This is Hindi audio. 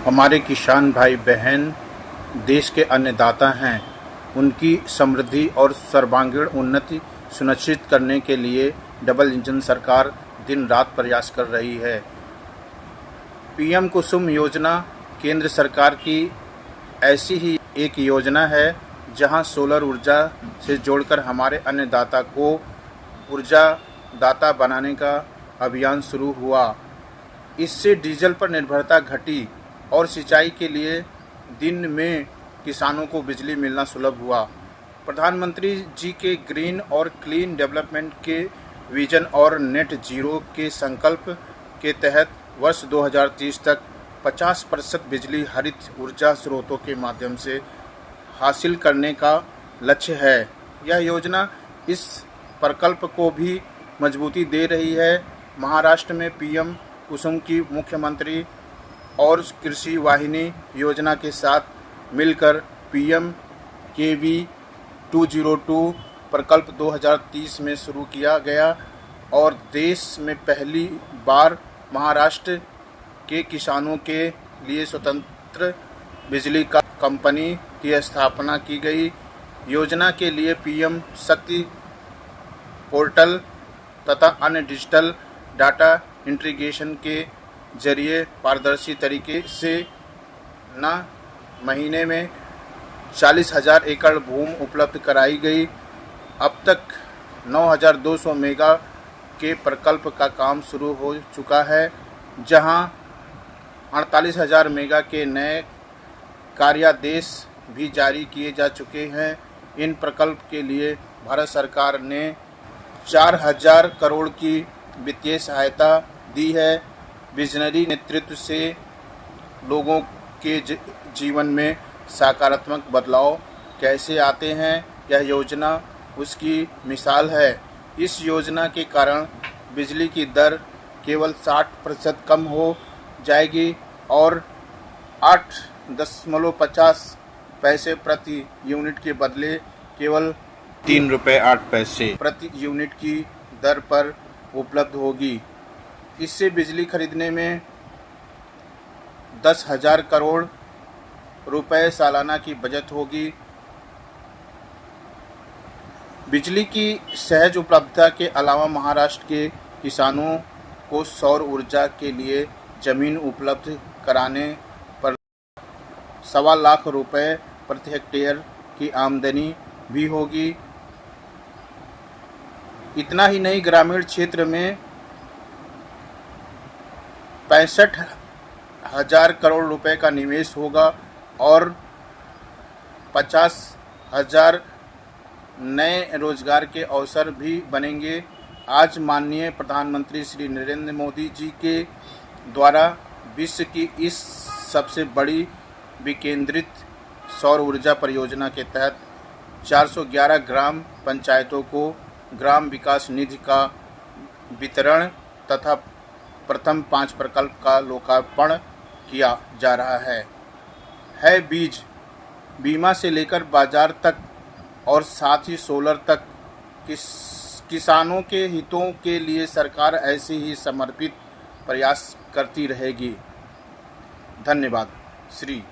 हमारे किसान भाई बहन देश के अन्नदाता हैं। उनकी समृद्धि और सर्वांगीण उन्नति सुनिश्चित करने के लिए डबल इंजन सरकार दिन रात प्रयास कर रही है। पीएम कुसुम योजना केंद्र सरकार की ऐसी ही एक योजना है जहां सोलर ऊर्जा से जोड़कर हमारे अन्नदाता को ऊर्जा दाता बनाने का अभियान शुरू हुआ। इससे डीजल पर निर्भरता घटी और सिंचाई के लिए दिन में किसानों को बिजली मिलना सुलभ हुआ। प्रधानमंत्री जी के ग्रीन और क्लीन डेवलपमेंट के विजन और नेट जीरो के संकल्प के तहत वर्ष 2030 तक 50% बिजली हरित ऊर्जा स्रोतों के माध्यम से हासिल करने का लक्ष्य है। यह योजना इस प्रकल्प को भी मजबूती दे रही है। महाराष्ट्र में पीएम कुसुम की मुख्यमंत्री और कृषि वाहिनी योजना के साथ मिलकर पीएम केवी 202 प्रकल्प 2030 में शुरू किया गया और देश में पहली बार महाराष्ट्र के किसानों के लिए स्वतंत्र बिजली का कंपनी की स्थापना की गई। योजना के लिए पीएम शक्ति पोर्टल तथा अन्य डिजिटल डाटा इंटीग्रेशन के जरिए पारदर्शी तरीके से महीने में 40,000 एकड़ भूमि उपलब्ध कराई गई। अब तक 9,200 मेगा के प्रकल्प का काम शुरू हो चुका है, जहां 48,000 मेगा के नए कार्यादेश भी जारी किए जा चुके हैं। इन प्रकल्प के लिए भारत सरकार ने 4,000 करोड़ की वित्तीय सहायता दी है। विजनरी नेतृत्व से लोगों के जीवन में सकारात्मक बदलाव कैसे आते हैं, यह योजना उसकी मिसाल है। इस योजना के कारण बिजली की दर केवल 60% कम हो जाएगी और 8.50 पैसे प्रति यूनिट के बदले केवल 3 रुपये 8 पैसे प्रति यूनिट की दर पर उपलब्ध होगी। इससे बिजली खरीदने में 10,000 करोड़ रुपए सालाना की बचत होगी। बिजली की सहज उपलब्धता के अलावा महाराष्ट्र के किसानों को सौर ऊर्जा के लिए जमीन उपलब्ध कराने पर 1.25 लाख रुपए प्रति हेक्टेयर की आमदनी भी होगी। इतना ही नहीं, ग्रामीण क्षेत्र में 65,000 करोड़ रुपए का निवेश होगा और 50,000 नए रोजगार के अवसर भी बनेंगे। आज माननीय प्रधानमंत्री श्री नरेंद्र मोदी जी के द्वारा विश्व की इस सबसे बड़ी विकेंद्रित सौर ऊर्जा परियोजना के तहत 411 ग्राम पंचायतों को ग्राम विकास निधि का वितरण तथा प्रथम 5 प्रकल्प का लोकार्पण किया जा रहा है। बीज बीमा से लेकर बाजार तक और साथ ही सोलर तक किसानों के हितों के लिए सरकार ऐसे ही समर्पित प्रयास करती रहेगी। धन्यवाद। श्री